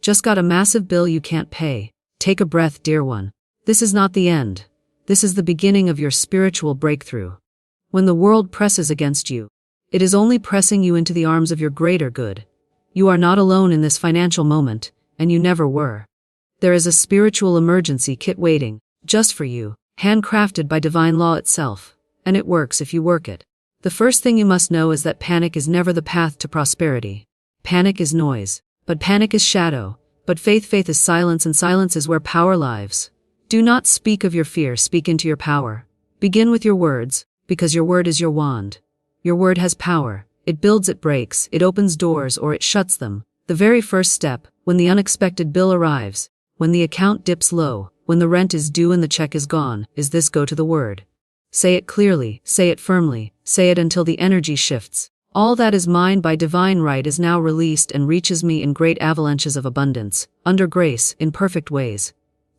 Just got a massive bill you can't pay. Take a breath, dear one. This is not the end. This is the beginning of your spiritual breakthrough. When the world presses against you, it is only pressing you into the arms of your greater good. You are not alone in this financial moment, and you never were. There is a spiritual emergency kit waiting, just for you, handcrafted by divine law itself, and it works if you work it. The first thing you must know is that panic is never the path to prosperity. Panic is noise, but panic is shadow, but faith is silence, and silence is where power lives. Do not speak of your fear, speak into your power. Begin with your words, because your word is your wand. Your word has power. It builds, it breaks, it opens doors, or it shuts them. The very first step, when the unexpected bill arrives, when the account dips low, when the rent is due and the check is gone, is this: go to the word. Say it clearly, say it firmly, say it until the energy shifts. All that is mine by divine right is now released and reaches me in great avalanches of abundance, under grace, in perfect ways.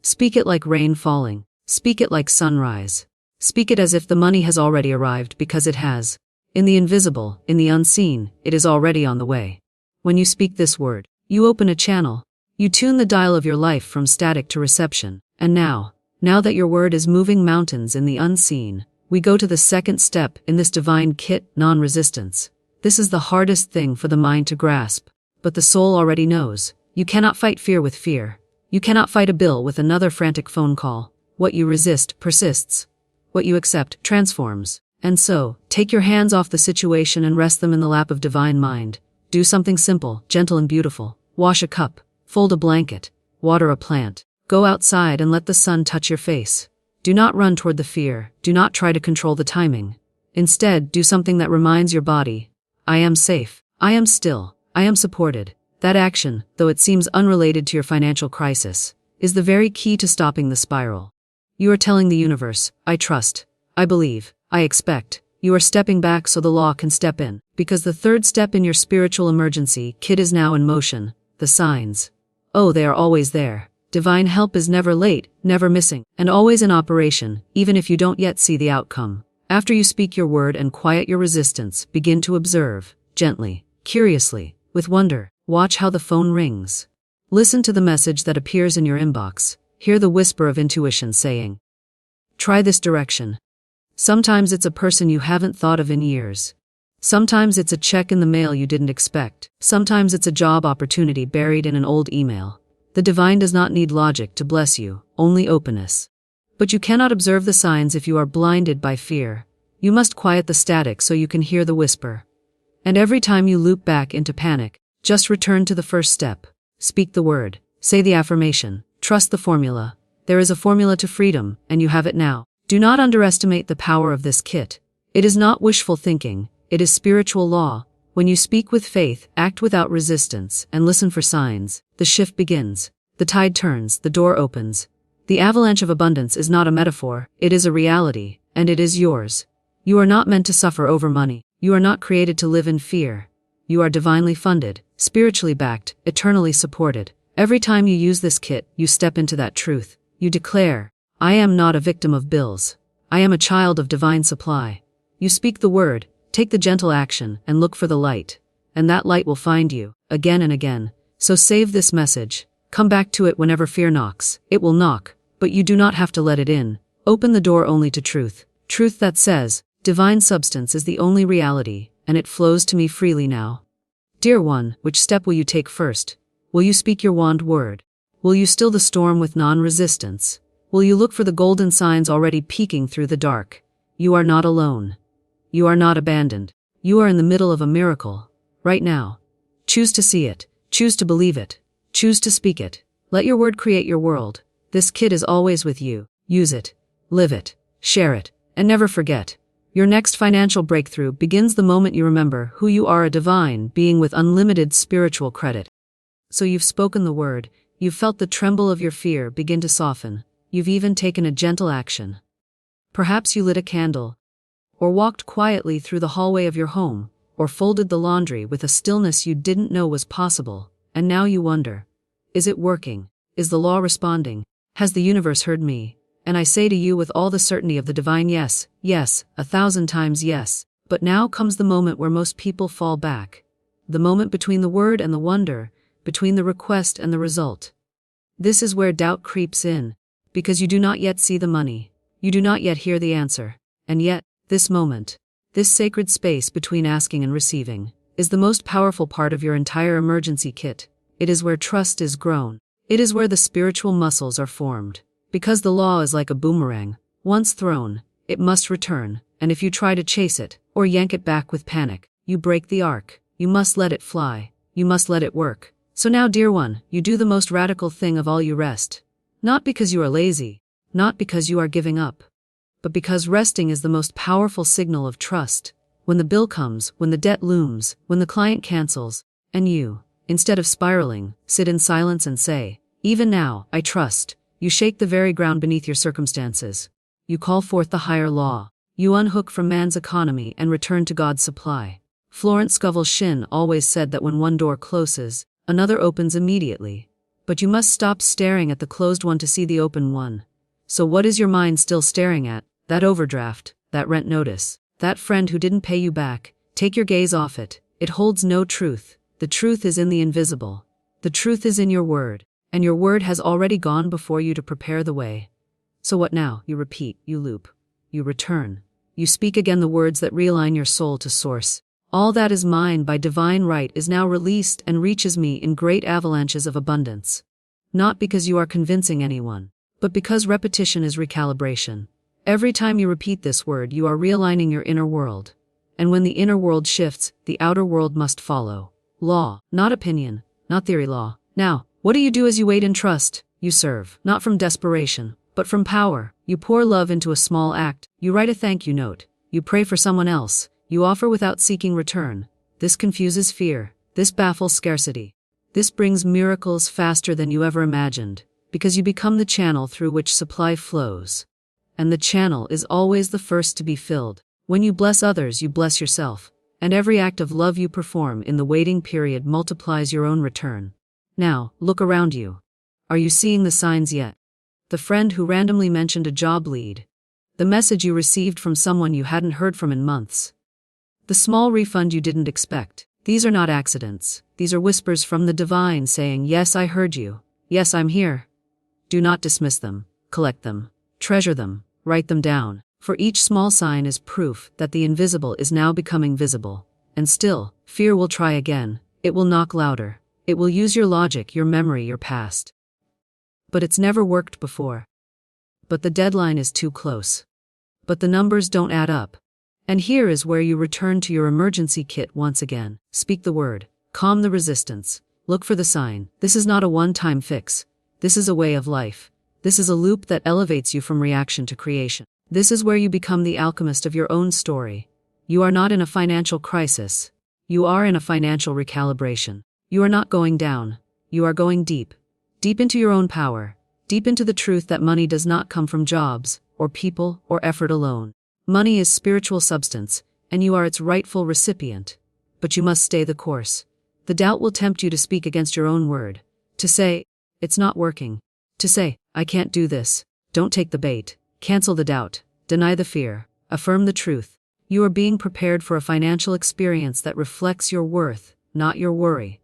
Speak it like rain falling. Speak it like sunrise. Speak it as if the money has already arrived, because it has. In the invisible, in the unseen, it is already on the way. When you speak this word, you open a channel. You tune the dial of your life from static to reception. And now that your word is moving mountains in the unseen, we go to the second step in this divine kit, non-resistance. This is the hardest thing for the mind to grasp, but the soul already knows. You cannot fight fear with fear. You cannot fight a bill with another frantic phone call. What you resist persists. What you accept transforms. And so, take your hands off the situation and rest them in the lap of divine mind. Do something simple, gentle and beautiful. Wash a cup, fold a blanket, water a plant. Go outside and let the sun touch your face. Do not run toward the fear. Do not try to control the timing. Instead, do something that reminds your body, I am safe. I am still. I am supported. That action, though it seems unrelated to your financial crisis, is the very key to stopping the spiral. You are telling the universe, I trust, I believe, I expect. You are stepping back so the law can step in, because the third step in your spiritual emergency kit is now in motion, the signs. Oh, they are always there. Divine help is never late, never missing, and always in operation, even if you don't yet see the outcome. After you speak your word and quiet your resistance, begin to observe, gently, curiously, with wonder. Watch how the phone rings. Listen to the message that appears in your inbox. Hear the whisper of intuition saying, try this direction. Sometimes it's a person you haven't thought of in years. Sometimes it's a check in the mail you didn't expect. Sometimes it's a job opportunity buried in an old email. The divine does not need logic to bless you, only openness. But you cannot observe the signs if you are blinded by fear. You must quiet the static so you can hear the whisper. And every time you loop back into panic, just return to the first step. Speak the word. Say the affirmation. Trust the formula. There is a formula to freedom, and you have it now. Do not underestimate the power of this kit. It is not wishful thinking. It is spiritual law. When you speak with faith, act without resistance, and listen for signs, the shift begins. The tide turns, the door opens. The avalanche of abundance is not a metaphor, it is a reality, and it is yours. You are not meant to suffer over money. You are not created to live in fear. You are divinely funded, spiritually backed, eternally supported. Every time you use this kit, you step into that truth. You declare, I am not a victim of bills. I am a child of divine supply. You speak the word, take the gentle action, and look for the light. And that light will find you, again and again. So save this message. Come back to it whenever fear knocks. It will knock, but you do not have to let it in. Open the door only to truth. Truth that says, divine substance is the only reality, and it flows to me freely now. Dear one, which step will you take first? Will you speak your wand word? Will you still the storm with non-resistance? Will you look for the golden signs already peeking through the dark? You are not alone. You are not abandoned. You are in the middle of a miracle. Right now. Choose to see it. Choose to believe it. Choose to speak it. Let your word create your world. This kit is always with you. Use it. Live it. Share it. And never forget. Your next financial breakthrough begins the moment you remember who you are, a divine being with unlimited spiritual credit. So you've spoken the word. You've felt the tremble of your fear begin to soften. You've even taken a gentle action. Perhaps you lit a candle, or walked quietly through the hallway of your home, or folded the laundry with a stillness you didn't know was possible, and now you wonder, is it working? Is the law responding? Has the universe heard me? And I say to you with all the certainty of the divine, yes, yes, 1,000 times yes. But now comes the moment where most people fall back. The moment between the word and the wonder, between the request and the result. This is where doubt creeps in, because you do not yet see the money, you do not yet hear the answer, and yet, this moment, this sacred space between asking and receiving, is the most powerful part of your entire emergency kit. It is where trust is grown. It is where the spiritual muscles are formed. Because the law is like a boomerang. Once thrown, it must return, and if you try to chase it, or yank it back with panic, you break the arc. You must let it fly. You must let it work. So now, dear one, you do the most radical thing of all. You rest. Not because you are lazy, not because you are giving up, but because resting is the most powerful signal of trust. When the bill comes, when the debt looms, when the client cancels, and you, instead of spiraling, sit in silence and say, "Even now, I trust," you shake the very ground beneath your circumstances. You call forth the higher law. You unhook from man's economy and return to God's supply. Florence Scovel Shinn always said that when one door closes, another opens immediately. But you must stop staring at the closed one to see the open one. So what is your mind still staring at? That overdraft, that rent notice, that friend who didn't pay you back? Take your gaze off it. It holds no truth. The truth is in the invisible. The truth is in your word, and your word has already gone before you to prepare the way. So what now? You repeat, you loop, you return. You speak again the words that realign your soul to source. All that is mine by divine right is now released and reaches me in great avalanches of abundance. Not because you are convincing anyone, but because repetition is recalibration. Every time you repeat this word, you are realigning your inner world. And when the inner world shifts, the outer world must follow. Law, not opinion, not theory law. Now, what do you do as you wait in trust? You serve, not from desperation, but from power. You pour love into a small act. You write a thank you note. You pray for someone else. You offer without seeking return. This confuses fear. This baffles scarcity. This brings miracles faster than you ever imagined, because you become the channel through which supply flows. And the channel is always the first to be filled. When you bless others, you bless yourself, and every act of love you perform in the waiting period multiplies your own return. Now, look around you. Are you seeing the signs yet? The friend who randomly mentioned a job lead. The message you received from someone you hadn't heard from in months. The small refund you didn't expect. These are not accidents. These are whispers from the divine saying, "Yes, I heard you. Yes, I'm here." Do not dismiss them. Collect them. Treasure them. Write them down. For each small sign is proof that the invisible is now becoming visible. And still, fear will try again. It will knock louder. It will use your logic, your memory, your past. But it's never worked before. But the deadline is too close. But the numbers don't add up. And here is where you return to your emergency kit once again. Speak the word. Calm the resistance. Look for the sign. This is not a one-time fix. This is a way of life. This is a loop that elevates you from reaction to creation. This is where you become the alchemist of your own story. You are not in a financial crisis. You are in a financial recalibration. You are not going down. You are going deep. Deep into your own power. Deep into the truth that money does not come from jobs, or people, or effort alone. Money is spiritual substance, and you are its rightful recipient. But you must stay the course. The doubt will tempt you to speak against your own word. To say, "It's not working." To say, "I can't do this." Don't take the bait. Cancel the doubt. Deny the fear. Affirm the truth. You are being prepared for a financial experience that reflects your worth, not your worry.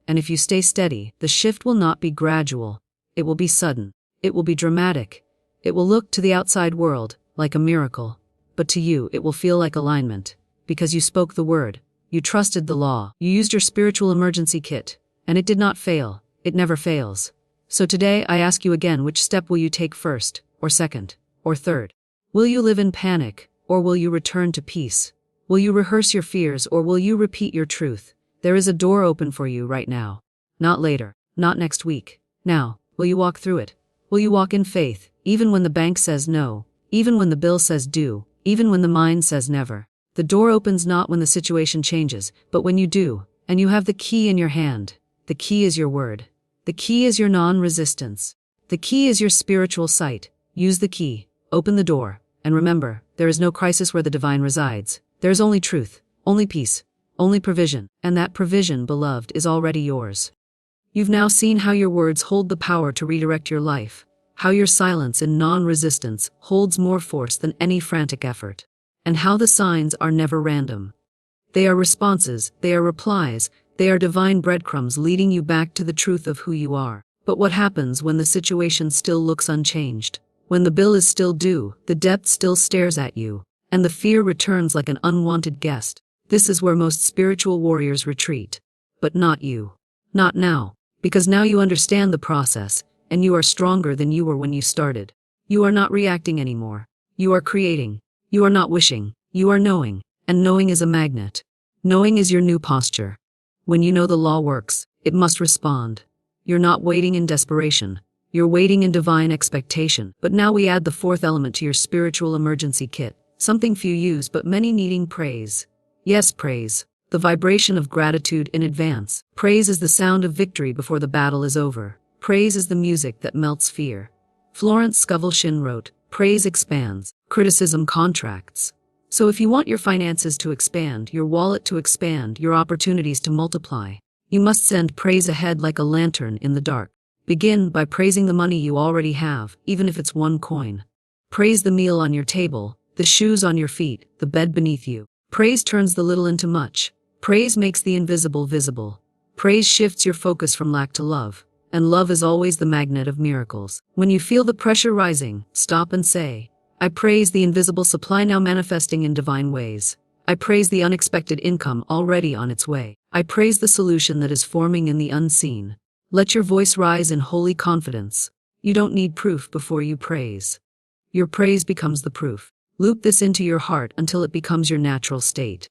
And if you stay steady, the shift will not be gradual. It will be sudden. It will be dramatic. It will look to the outside world like a miracle. But to you, it will feel like alignment. Because you spoke the word. You trusted the law. You used your spiritual emergency kit. And it did not fail. It never fails. So today I ask you again, which step will you take first, or second, or third? Will you live in panic, or will you return to peace? Will you rehearse your fears, or will you repeat your truth? There is a door open for you right now. Not later, not next week. Now, will you walk through it? Will you walk in faith, even when the bank says no, even when the bill says do, even when the mind says never? The door opens not when the situation changes, but when you do, and you have the key in your hand. The key is your word. The key is your non-resistance. The key is your spiritual sight. Use the key, open the door, and remember, there is no crisis where the divine resides. There is only truth, only peace, only provision, and that provision, beloved, is already yours. You've now seen how your words hold the power to redirect your life, how your silence in non-resistance holds more force than any frantic effort, and how the signs are never random. They are responses, they are replies, They are divine breadcrumbs leading you back to the truth of who you are. But what happens when the situation still looks unchanged? When the bill is still due, the debt still stares at you, and the fear returns like an unwanted guest. This is where most spiritual warriors retreat. But not you. Not now. Because now you understand the process, and you are stronger than you were when you started. You are not reacting anymore. You are creating. You are not wishing. You are knowing. And knowing is a magnet. Knowing is your new posture. When you know the law works, it must respond. You're not waiting in desperation. You're waiting in divine expectation. But now we add the fourth element to your spiritual emergency kit. Something few use but many needing: praise. Yes, praise. The vibration of gratitude in advance. Praise is the sound of victory before the battle is over. Praise is the music that melts fear. Florence Scovel Shinn wrote, "Praise expands, criticism contracts." So if you want your finances to expand, your wallet to expand, your opportunities to multiply, you must send praise ahead like a lantern in the dark. Begin by praising the money you already have, even if it's one coin. Praise the meal on your table, the shoes on your feet, the bed beneath you. Praise turns the little into much. Praise makes the invisible visible. Praise shifts your focus from lack to love. And love is always the magnet of miracles. When you feel the pressure rising, stop and say, "I praise the invisible supply now manifesting in divine ways. I praise the unexpected income already on its way. I praise the solution that is forming in the unseen." Let your voice rise in holy confidence. You don't need proof before you praise. Your praise becomes the proof. Loop this into your heart until it becomes your natural state.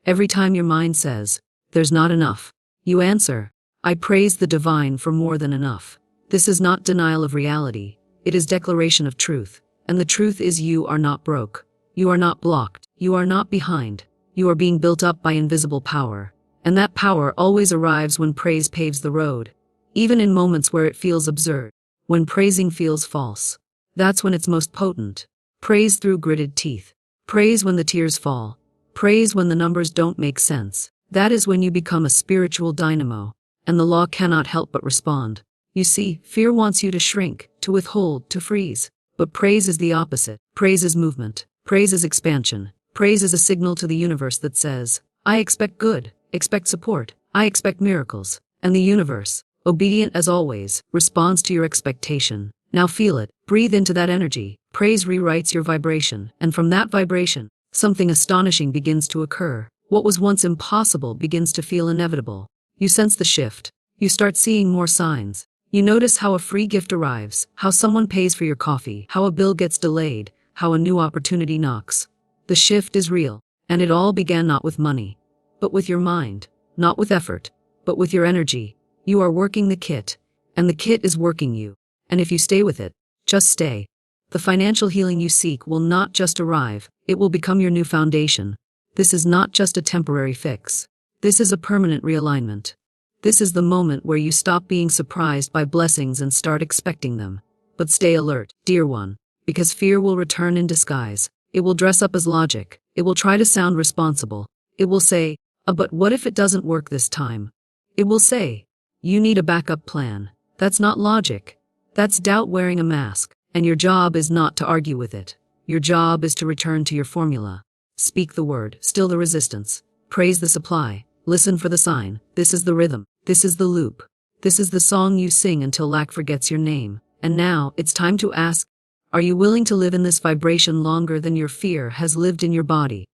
Every time your mind says, "There's not enough," you answer, "I praise the divine for more than enough." This is not denial of reality. It is declaration of truth. And the truth is, you are not broke. You are not blocked. You are not behind. You are being built up by invisible power. And that power always arrives when praise paves the road. Even in moments where it feels absurd. When praising feels false. That's when it's most potent. Praise through gritted teeth. Praise when the tears fall. Praise when the numbers don't make sense. That is when you become a spiritual dynamo. And the law cannot help but respond. You see, fear wants you to shrink, to withhold, to freeze. But praise is the opposite. Praise is movement. Praise is expansion. Praise is a signal to the universe that says, "I expect good, expect support, I expect miracles." And the universe, obedient as always, responds to your expectation. Now feel it. Breathe into that energy. Praise rewrites your vibration. And from that vibration, something astonishing begins to occur. What was once impossible begins to feel inevitable. You sense the shift. You start seeing more signs. You notice how a free gift arrives, how someone pays for your coffee, how a bill gets delayed, how a new opportunity knocks. The shift is real, and it all began not with money, but with your mind, not with effort, but with your energy. You are working the kit, and the kit is working you. And if you stay with it, just stay, the financial healing you seek will not just arrive, it will become your new foundation. This is not just a temporary fix. This is a permanent realignment. This is the moment where you stop being surprised by blessings and start expecting them. But stay alert, dear one, because fear will return in disguise. It will dress up as logic. It will try to sound responsible. It will say, but what if it doesn't work this time?" It will say, "You need a backup plan." That's not logic. That's doubt wearing a mask. And your job is not to argue with it. Your job is to return to your formula. Speak the word, still the resistance. Praise the supply. Listen for the sign. This is the rhythm. This is the loop. This is the song you sing until lack forgets your name. And now, it's time to ask, are you willing to live in this vibration longer than your fear has lived in your body?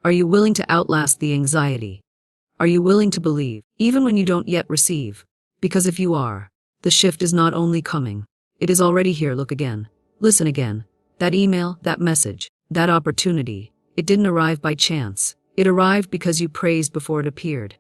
Are you willing to outlast the anxiety? Are you willing to believe, even when you don't yet receive? Because if you are, the shift is not only coming, it is already here. Look again. Listen again. That email, that message, that opportunity, it didn't arrive by chance. It arrived because you praised before it appeared.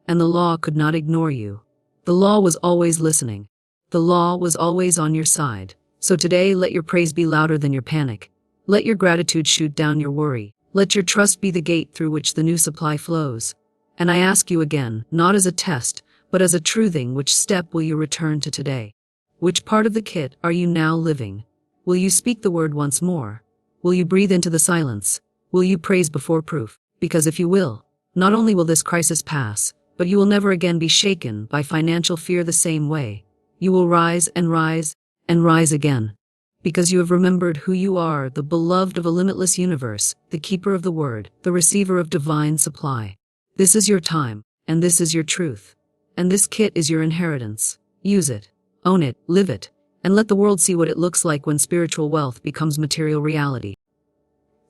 And the law could not ignore you. The law was always listening. The law was always on your side. So today, let your praise be louder than your panic. Let your gratitude shoot down your worry. Let your trust be the gate through which the new supply flows. And I ask you again, not as a test, but as a truthing, which step will you return to today? Which part of the kit are you now living? Will you speak the word once more? Will you breathe into the silence? Will you praise before proof? Because if you will, not only will this crisis pass, but you will never again be shaken by financial fear the same way. You will rise and rise and rise again. Because you have remembered who you are, the beloved of a limitless universe, the keeper of the word, the receiver of divine supply. This is your time, And this is your truth. And this kit is your inheritance. Use it, own it, live it, and let the world see what it looks like when spiritual wealth becomes material reality.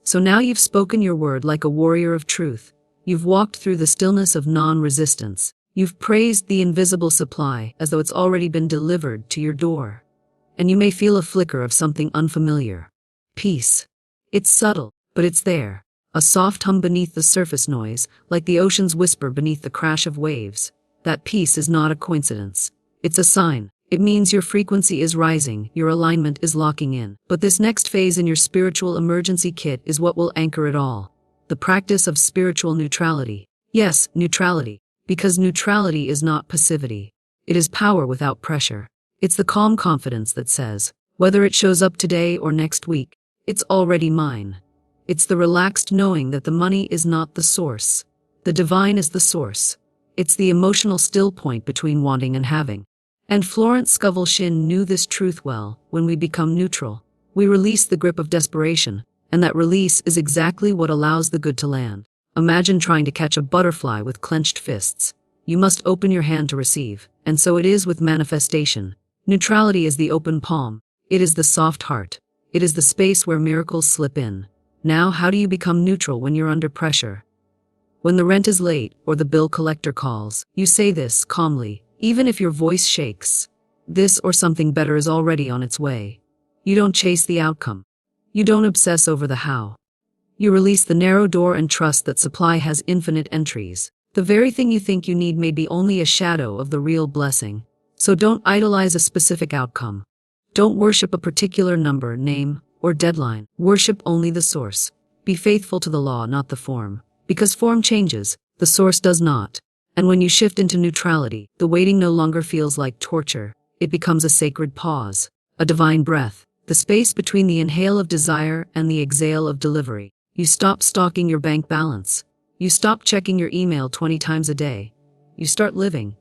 So now you've spoken your word like a warrior of truth. You've walked through the stillness of non-resistance. You've praised the invisible supply as though it's already been delivered to your door. And you may feel a flicker of something unfamiliar. Peace. It's subtle, but it's there. A soft hum beneath the surface noise, like the ocean's whisper beneath the crash of waves. That peace is not a coincidence. It's a sign. It means your frequency is rising, your alignment is locking in. But this next phase in your spiritual emergency kit is what will anchor it all. The practice of spiritual neutrality. Yes, neutrality. Because neutrality is not passivity. It is power without pressure. It's the calm confidence that says, whether it shows up today or next week, it's already mine. It's the relaxed knowing that the money is not the source. The divine is the source. It's the emotional still point between wanting and having. And Florence Scovel Shinn knew this truth well. When we become neutral, we release the grip of desperation, and that release is exactly what allows the good to land. Imagine trying to catch a butterfly with clenched fists. You must open your hand to receive, and so it is with manifestation. Neutrality is the open palm. It is the soft heart. It is the space where miracles slip in. Now, how do you become neutral when you're under pressure? When the rent is late or the bill collector calls, you say this calmly, even if your voice shakes. This or something better is already on its way. You don't chase the outcome. You don't obsess over the how. You release the narrow door and trust that supply has infinite entries. The very thing you think you need may be only a shadow of the real blessing. So don't idolize a specific outcome. Don't worship a particular number, name, or deadline. Worship only the source. Be faithful to the law, not the form. Because form changes, the source does not. And when you shift into neutrality, the waiting no longer feels like torture. It becomes a sacred pause, a divine breath, the space between the inhale of desire and the exhale of delivery. You stop stalking your bank balance. You stop checking your email 20 times a day. You start living.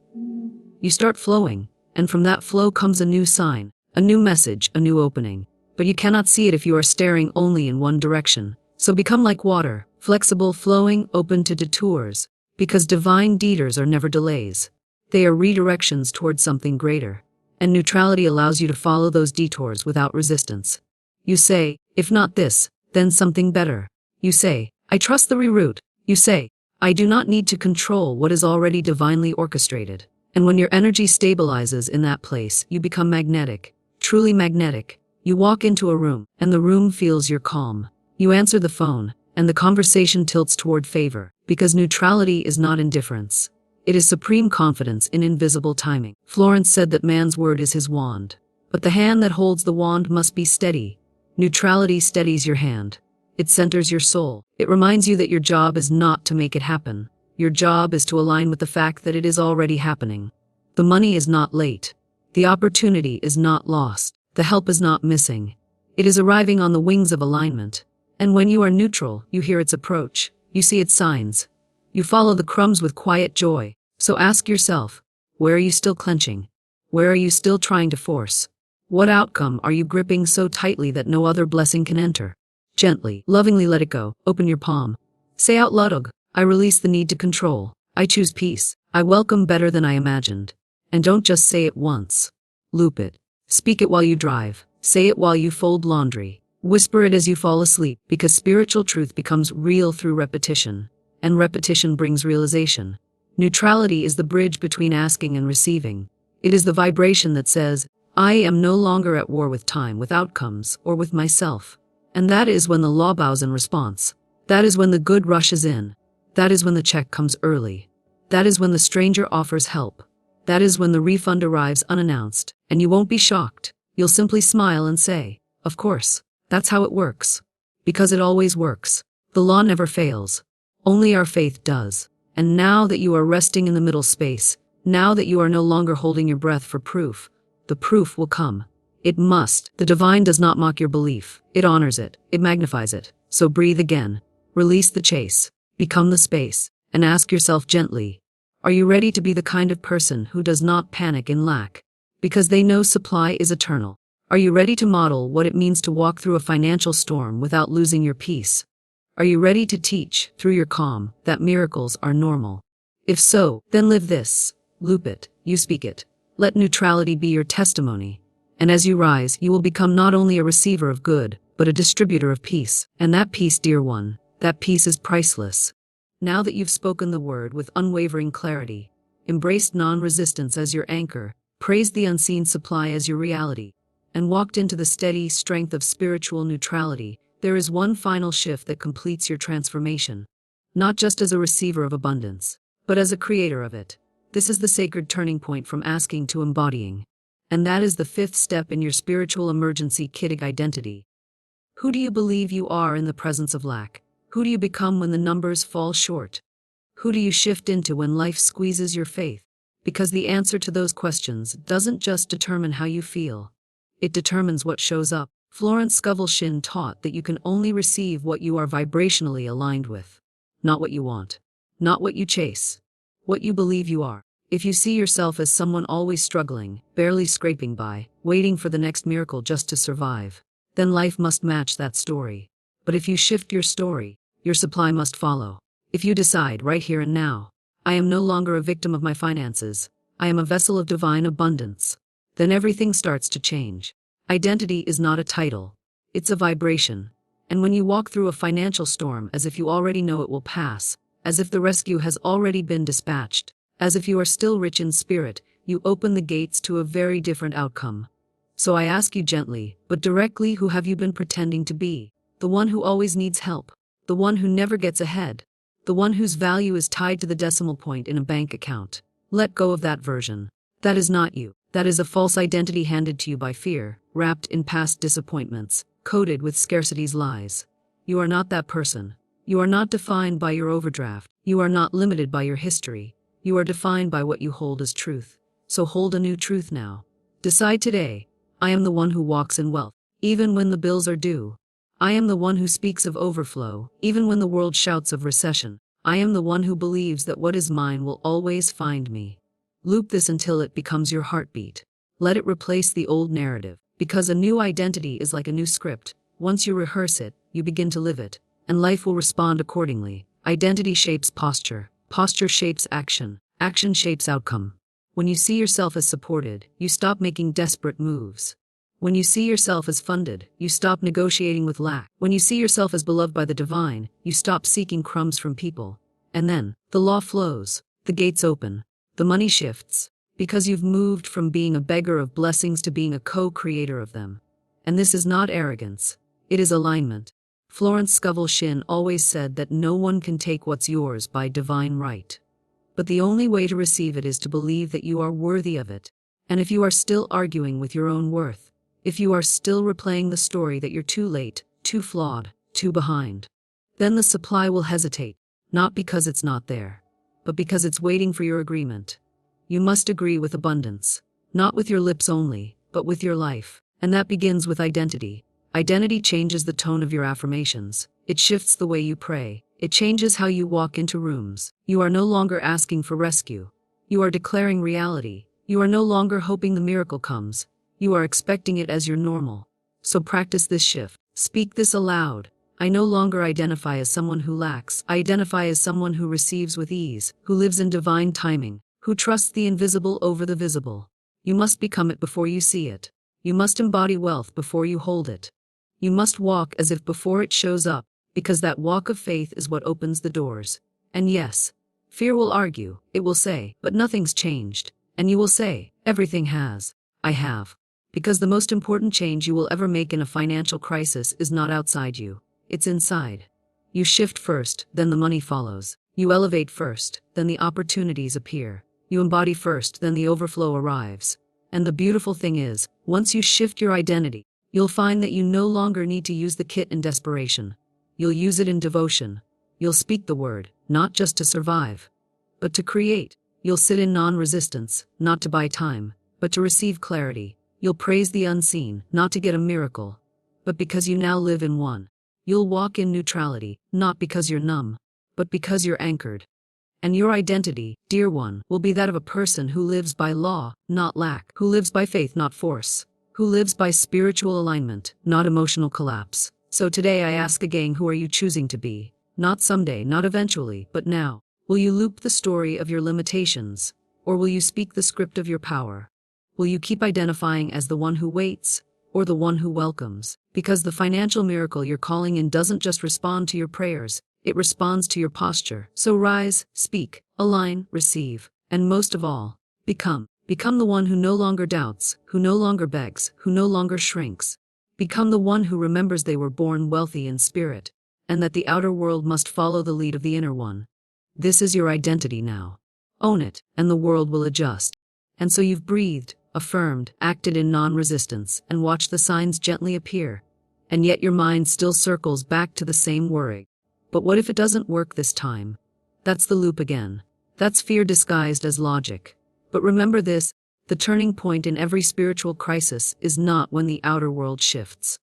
You start flowing. And from that flow comes a new sign, a new message, a new opening. But you cannot see it if you are staring only in one direction. So become like water, flexible, flowing, open to detours. Because divine detours are never delays. They are redirections towards something greater. And neutrality allows you to follow those detours without resistance. You say, if not this, then something better. You say, I trust the reroute. You say, I do not need to control what is already divinely orchestrated. And when your energy stabilizes in that place, you become magnetic, truly magnetic. You walk into a room, and the room feels your calm. You answer the phone, and the conversation tilts toward favor. Because neutrality is not indifference. It is supreme confidence in invisible timing. Florence said that man's word is his wand. But the hand that holds the wand must be steady. Neutrality steadies your hand. It centers your soul. It reminds you that your job is not to make it happen. Your job is to align with the fact that it is already happening. The money is not late. The opportunity is not lost. The help is not missing. It is arriving on the wings of alignment. And when you are neutral, you hear its approach. You see its signs. You follow the crumbs with quiet joy. So ask yourself, where are you still clenching? Where are you still trying to force? What outcome are you gripping so tightly that no other blessing can enter? Gently, lovingly let it go. Open your palm. Say out loud, I release the need to control. I choose peace. I welcome better than I imagined. And don't just say it once. Loop it. Speak it while you drive. Say it while you fold laundry. Whisper it as you fall asleep, because spiritual truth becomes real through repetition, and repetition brings realization. Neutrality is the bridge between asking and receiving. It is the vibration that says, I am no longer at war with time, with outcomes, or with myself. And that is when the law bows in response. That is when the good rushes in. That is when the check comes early. That is when the stranger offers help. That is when the refund arrives unannounced, and you won't be shocked. You'll simply smile and say, of course. That's how it works. Because it always works. The law never fails. Only our faith does. And now that you are resting in the middle space, now that you are no longer holding your breath for proof, the proof will come. It must. The divine does not mock your belief. It honors it. It magnifies it. So breathe again. Release the chase. Become the space. And ask yourself gently, are you ready to be the kind of person who does not panic in lack? Because they know supply is eternal. Are you ready to model what it means to walk through a financial storm without losing your peace? Are you ready to teach, through your calm, that miracles are normal? If so, then live this. Loop it, you speak it. Let neutrality be your testimony. And as you rise, you will become not only a receiver of good, but a distributor of peace. And that peace, dear one, that peace is priceless. Now that you've spoken the word with unwavering clarity, embraced non-resistance as your anchor, praised the unseen supply as your reality, and walked into the steady strength of spiritual neutrality, there is one final shift that completes your transformation. Not just as a receiver of abundance, but as a creator of it. This is the sacred turning point from asking to embodying. And that is the fifth step in your spiritual emergency kit: identity. Who do you believe you are in the presence of lack? Who do you become when the numbers fall short? Who do you shift into when life squeezes your faith? Because the answer to those questions doesn't just determine how you feel. It determines what shows up. Florence Scovel Shinn taught that you can only receive what you are vibrationally aligned with. Not what you want. Not what you chase. What you believe you are. If you see yourself as someone always struggling, barely scraping by, waiting for the next miracle just to survive, then life must match that story. But if you shift your story, your supply must follow. If you decide right here and now, I am no longer a victim of my finances, I am a vessel of divine abundance, then everything starts to change. Identity is not a title, it's a vibration. And when you walk through a financial storm as if you already know it will pass, as if the rescue has already been dispatched, as if you are still rich in spirit, you open the gates to a very different outcome. So I ask you gently, but directly, who have you been pretending to be? The one who always needs help. The one who never gets ahead. The one whose value is tied to the decimal point in a bank account. Let go of that version. That is not you. That is a false identity handed to you by fear, wrapped in past disappointments, coated with scarcity's lies. You are not that person. You are not defined by your overdraft. You are not limited by your history. You are defined by what you hold as truth. So hold a new truth now. Decide today. I am the one who walks in wealth, even when the bills are due. I am the one who speaks of overflow, even when the world shouts of recession. I am the one who believes that what is mine will always find me. Loop this until it becomes your heartbeat. Let it replace the old narrative, because a new identity is like a new script. Once you rehearse it, you begin to live it, and life will respond accordingly. Identity shapes posture. Posture shapes action. Action shapes outcome. When you see yourself as supported, you stop making desperate moves. When you see yourself as funded, you stop negotiating with lack. When you see yourself as beloved by the divine, you stop seeking crumbs from people. And then, the law flows, the gates open, the money shifts, because you've moved from being a beggar of blessings to being a co-creator of them. And this is not arrogance, it is alignment. Florence Scovel Shinn always said that no one can take what's yours by divine right. But the only way to receive it is to believe that you are worthy of it. And if you are still arguing with your own worth, if you are still replaying the story that you're too late, too flawed, too behind, then the supply will hesitate, not because it's not there, but because it's waiting for your agreement. You must agree with abundance, not with your lips only, but with your life. And that begins with identity. Identity changes the tone of your affirmations. It shifts the way you pray. It changes how you walk into rooms. You are no longer asking for rescue. You are declaring reality. You are no longer hoping the miracle comes. You are expecting it as your normal. So practice this shift. Speak this aloud. I no longer identify as someone who lacks. I identify as someone who receives with ease, who lives in divine timing, who trusts the invisible over the visible. You must become it before you see it. You must embody wealth before you hold it. You must walk as if before it shows up, because that walk of faith is what opens the doors. And yes, fear will argue. It will say, but nothing's changed. And you will say, everything has. I have. Because the most important change you will ever make in a financial crisis is not outside you. It's inside. You shift first, then the money follows. You elevate first, then the opportunities appear. You embody first, then the overflow arrives. And the beautiful thing is, once you shift your identity, you'll find that you no longer need to use the kit in desperation. You'll use it in devotion. You'll speak the word, not just to survive, but to create. You'll sit in non-resistance, not to buy time, but to receive clarity. You'll praise the unseen, not to get a miracle, but because you now live in one. You'll walk in neutrality, not because you're numb, but because you're anchored. And your identity, dear one, will be that of a person who lives by law, not lack, who lives by faith, not force, who lives by spiritual alignment, not emotional collapse. So today I ask again, who are you choosing to be? Not someday, not eventually, but now. Will you loop the story of your limitations, or will you speak the script of your power? Will you keep identifying as the one who waits, or the one who welcomes? Because the financial miracle you're calling in doesn't just respond to your prayers, it responds to your posture. So rise, speak, align, receive, and most of all, become. Become the one who no longer doubts, who no longer begs, who no longer shrinks. Become the one who remembers they were born wealthy in spirit, and that the outer world must follow the lead of the inner one. This is your identity now. Own it, and the world will adjust. And so you've breathed, affirmed, acted in non-resistance, and watched the signs gently appear. And yet your mind still circles back to the same worry. But what if it doesn't work this time? That's the loop again. That's fear disguised as logic. But remember this, the turning point in every spiritual crisis is not when the outer world shifts.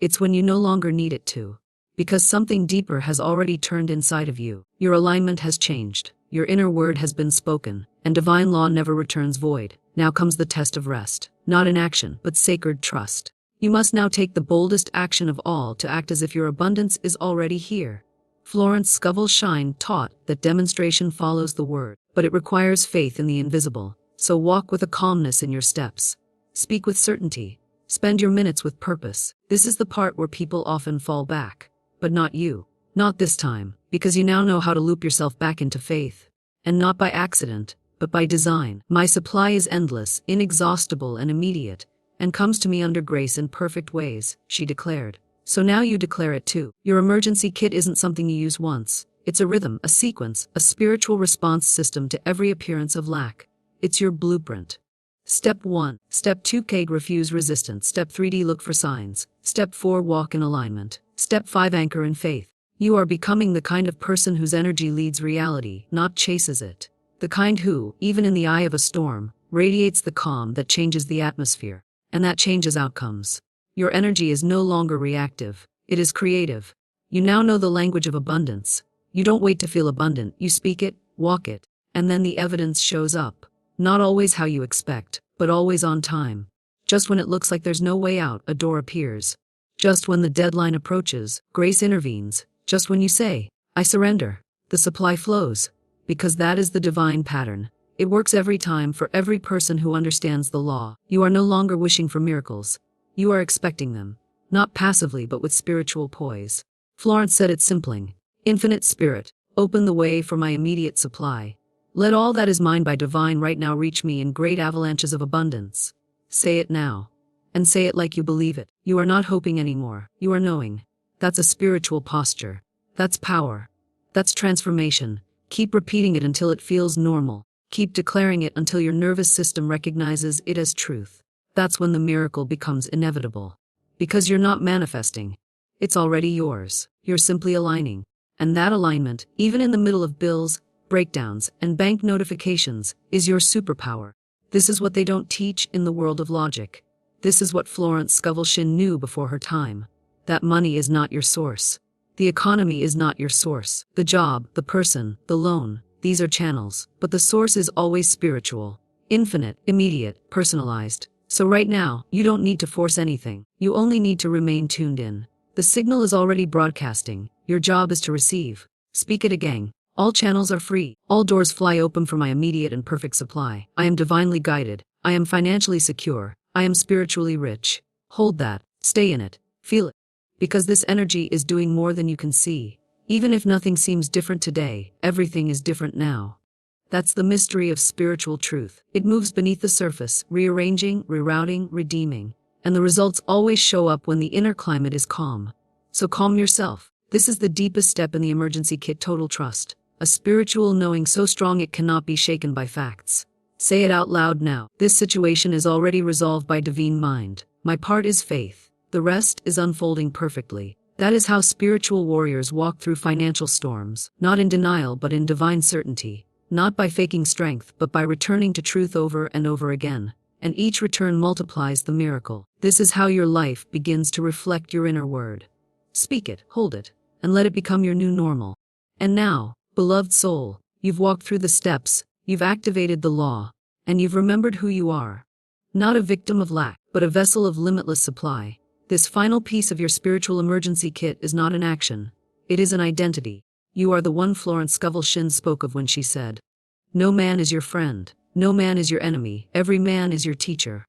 It's when you no longer need it to. Because something deeper has already turned inside of you. Your alignment has changed. Your inner word has been spoken, and divine law never returns void. Now comes the test of rest. Not in action, but sacred trust. You must now take the boldest action of all to act as if your abundance is already here. Florence Scovel Shinn taught that demonstration follows the word, but it requires faith in the invisible. So walk with a calmness in your steps. Speak with certainty. Spend your minutes with purpose. This is the part where people often fall back. But not you. Not this time, because you now know how to loop yourself back into faith. And not by accident, but by design. My supply is endless, inexhaustible, and immediate, and comes to me under grace in perfect ways, she declared. So now you declare it too. Your emergency kit isn't something you use once. It's a rhythm, a sequence, a spiritual response system to every appearance of lack. It's your blueprint. Step 1. Step 2. Refuse resistance. Step 3. Look for signs. Step 4. Walk in alignment. Step 5. Anchor in faith. You are becoming the kind of person whose energy leads reality, not chases it. The kind who, even in the eye of a storm, radiates the calm that changes the atmosphere. And that changes outcomes. Your energy is no longer reactive. It is creative. You now know the language of abundance. You don't wait to feel abundant. You speak it, walk it, and then the evidence shows up. Not always how you expect, but always on time. Just when it looks like there's no way out, a door appears. Just when the deadline approaches, grace intervenes. Just when you say, I surrender, the supply flows. Because that is the divine pattern. It works every time for every person who understands the law. You are no longer wishing for miracles. You are expecting them. Not passively but with spiritual poise. Florence said it simply. Infinite Spirit, open the way for my immediate supply. Let all that is mine by divine right now reach me in great avalanches of abundance. Say it now. And say it like you believe it. You are not hoping anymore. You are knowing. That's a spiritual posture. That's power. That's transformation. Keep repeating it until it feels normal. Keep declaring it until your nervous system recognizes it as truth. That's when the miracle becomes inevitable. Because you're not manifesting. It's already yours. You're simply aligning. And that alignment, even in the middle of bills, breakdowns, and bank notifications, is your superpower. This is what they don't teach in the world of logic. This is what Florence Scovel Shinn knew before her time. That money is not your source. The economy is not your source. The job, the person, the loan, these are channels. But the source is always spiritual. Infinite, immediate, personalized. So right now, you don't need to force anything. You only need to remain tuned in. The signal is already broadcasting. Your job is to receive. Speak it again. All channels are free. All doors fly open for my immediate and perfect supply. I am divinely guided. I am financially secure. I am spiritually rich. Hold that. Stay in it. Feel it. Because this energy is doing more than you can see. Even if nothing seems different today, everything is different now. That's the mystery of spiritual truth. It moves beneath the surface, rearranging, rerouting, redeeming. And the results always show up when the inner climate is calm. So calm yourself. This is the deepest step in the emergency kit: total trust. A spiritual knowing so strong it cannot be shaken by facts. Say it out loud now. This situation is already resolved by divine mind. My part is faith. The rest is unfolding perfectly. That is how spiritual warriors walk through financial storms. Not in denial but in divine certainty. Not by faking strength, but by returning to truth over and over again. And each return multiplies the miracle. This is how your life begins to reflect your inner word. Speak it, hold it, and let it become your new normal. And now, beloved soul, you've walked through the steps, you've activated the law, and you've remembered who you are. Not a victim of lack, but a vessel of limitless supply. This final piece of your spiritual emergency kit is not an action. It is an identity. You are the one Florence Scovel Shinn spoke of when she said, "No man is your friend, no man is your enemy, every man is your teacher."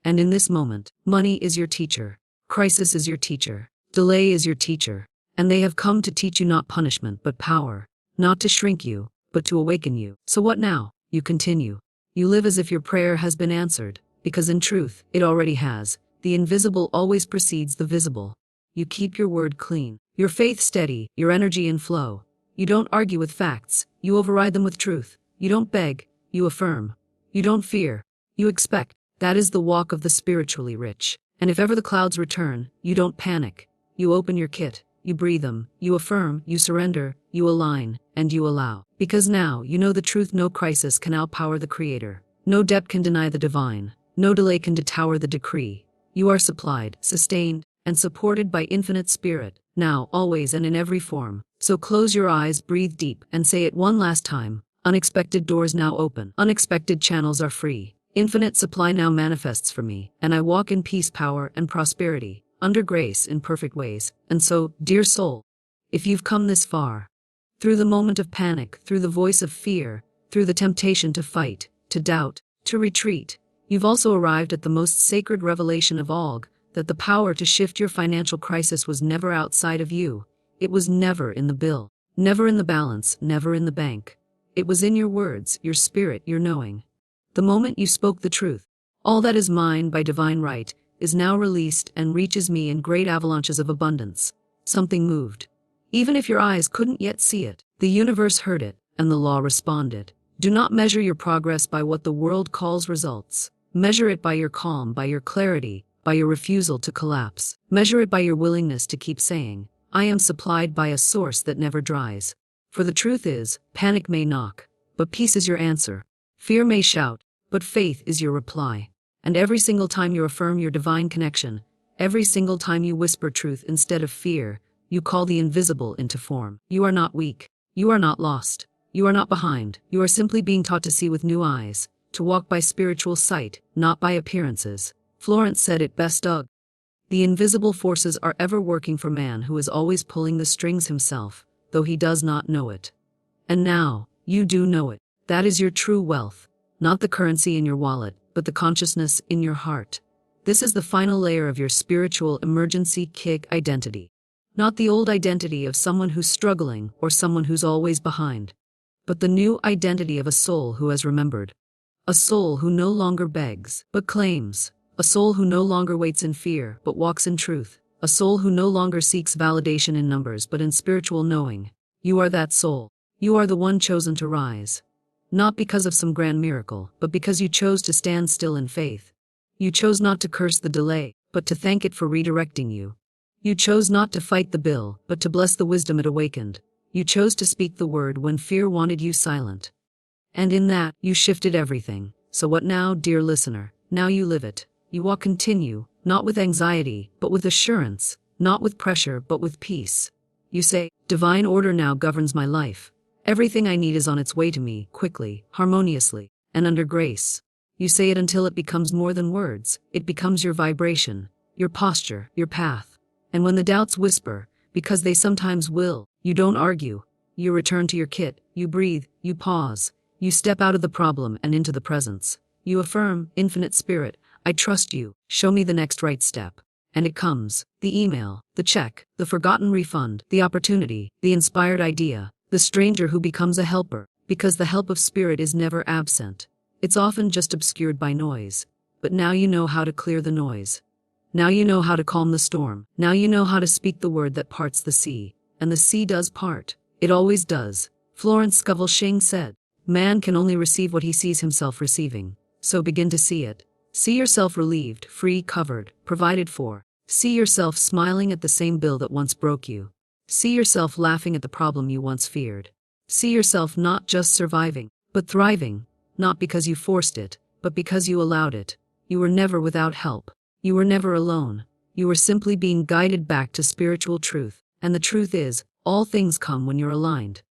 And in this moment, money is your teacher, crisis is your teacher, delay is your teacher, and they have come to teach you not punishment but power, not to shrink you, but to awaken you. So what now? You continue. You live as if your prayer has been answered, because in truth, it already has. The invisible always precedes the visible. You keep your word clean, your faith steady, your energy in flow. You don't argue with facts, you override them with truth. You don't beg, you affirm. You don't fear, you expect. That is the walk of the spiritually rich. And if ever the clouds return, you don't panic. You open your kit, you breathe them, you affirm, you surrender, you align, and you allow. Because now you know the truth. No crisis can outpower the Creator. No depth can deny the divine. No delay can detour the decree. You are supplied, sustained, and supported by infinite spirit, now, always, and in every form. So close your eyes, breathe deep, and say it one last time. Unexpected doors now open. Unexpected channels are free. Infinite supply now manifests for me, and I walk in peace, power, and prosperity, under grace in perfect ways. And so, dear soul, if you've come this far, through the moment of panic, through the voice of fear, through the temptation to fight, to doubt, to retreat, you've also arrived at the most sacred revelation of all, that the power to shift your financial crisis was never outside of you. It was never in the bill, never in the balance, never in the bank. It was in your words, your spirit, your knowing. The moment you spoke the truth, all that is mine by divine right, is now released and reaches me in great avalanches of abundance. Something moved. Even if your eyes couldn't yet see it, the universe heard it, and the law responded. Do not measure your progress by what the world calls results. Measure it by your calm, by your clarity, by your refusal to collapse. Measure it by your willingness to keep saying, I am supplied by a source that never dries. For the truth is, panic may knock, but peace is your answer. Fear may shout, but faith is your reply. And every single time you affirm your divine connection, every single time you whisper truth instead of fear, you call the invisible into form. You are not weak. You are not lost. You are not behind. You are simply being taught to see with new eyes, to walk by spiritual sight, not by appearances. Florence said it best, Doug. The invisible forces are ever working for man who is always pulling the strings himself, though he does not know it. And now, you do know it. That is your true wealth, not the currency in your wallet, but the consciousness in your heart. This is the final layer of your spiritual emergency kick identity. Not the old identity of someone who's struggling or someone who's always behind, but the new identity of a soul who has remembered. A soul who no longer begs, but claims. A soul who no longer waits in fear, but walks in truth. A soul who no longer seeks validation in numbers, but in spiritual knowing. You are that soul. You are the one chosen to rise. Not because of some grand miracle, but because you chose to stand still in faith. You chose not to curse the delay, but to thank it for redirecting you. You chose not to fight the bill, but to bless the wisdom it awakened. You chose to speak the word when fear wanted you silent. And in that, you shifted everything. So what now, dear listener? Now you live it. You walk continue, not with anxiety, but with assurance, not with pressure, but with peace. You say, divine order now governs my life. Everything I need is on its way to me, quickly, harmoniously, and under grace. You say it until it becomes more than words. It becomes your vibration, your posture, your path. And when the doubts whisper, because they sometimes will, you don't argue. You return to your kit, you breathe, you pause. You step out of the problem and into the presence. You affirm, infinite spirit, I trust you, show me the next right step. And it comes, the email, the check, the forgotten refund, the opportunity, the inspired idea, the stranger who becomes a helper, because the help of spirit is never absent. It's often just obscured by noise. But now you know how to clear the noise. Now you know how to calm the storm. Now you know how to speak the word that parts the sea. And the sea does part. It always does. Florence Scovel Shinn said, man can only receive what he sees himself receiving. So begin to see it. See yourself relieved, free, covered, provided for. See yourself smiling at the same bill that once broke you. See yourself laughing at the problem you once feared. See yourself not just surviving, but thriving. Not because you forced it, but because you allowed it. You were never without help. You were never alone. You were simply being guided back to spiritual truth. And the truth is, all things come when you're aligned.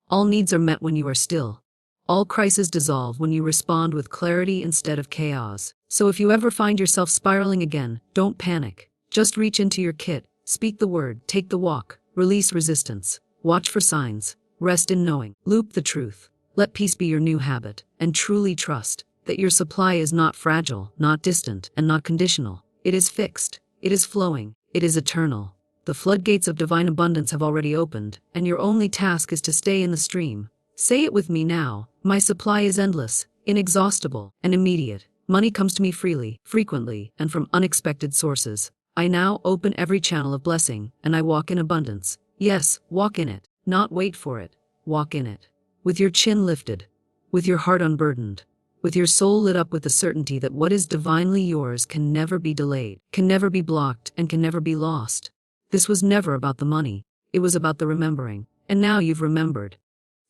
All needs are met when you are still. All crises dissolve when you respond with clarity instead of chaos. So if you ever find yourself spiraling again, don't panic. Just reach into your kit, speak the word, take the walk, release resistance, watch for signs, Rest in knowing. Loop the truth. Let peace be your new habit, and truly trust that your supply is not fragile, not distant, and not conditional. It is fixed. It is flowing. It is eternal. The floodgates of divine abundance have already opened, and your only task is to stay in the stream. Say it with me now. My supply is endless, inexhaustible, and immediate. Money comes to me freely, frequently, and from unexpected sources. I now open every channel of blessing, and I walk in abundance. Yes, walk in it. Not wait for it. Walk in it. With your chin lifted. With your heart unburdened. With your soul lit up with the certainty that what is divinely yours can never be delayed, can never be blocked, and can never be lost. This was never about the money. It was about the remembering. And now you've remembered.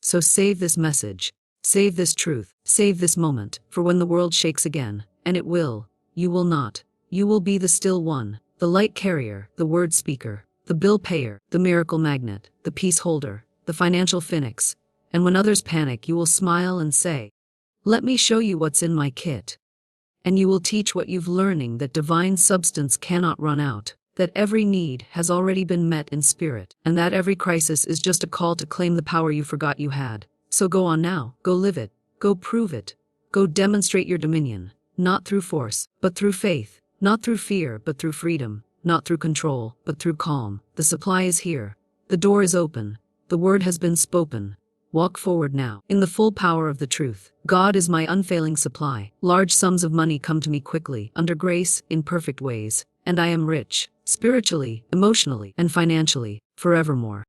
So save this message. Save this truth. Save this moment. For when the world shakes again, and it will, you will not. You will be the still one, the light carrier, the word speaker, the bill payer, the miracle magnet, the peace holder, the financial phoenix. And when others panic, you will smile and say, "Let me show you what's in my kit." And you will teach what you've learning, that divine substance cannot run out, that every need has already been met in spirit, and that every crisis is just a call to claim the power you forgot you had. So go on now, go live it, go prove it, go demonstrate your dominion, not through force, but through faith, not through fear, but through freedom, not through control, but through calm. The supply is here. The door is open. The word has been spoken. Walk forward now, in the full power of the truth. God is my unfailing supply. Large sums of money come to me quickly, under grace, in perfect ways, and I am rich, spiritually, emotionally, and financially, forevermore.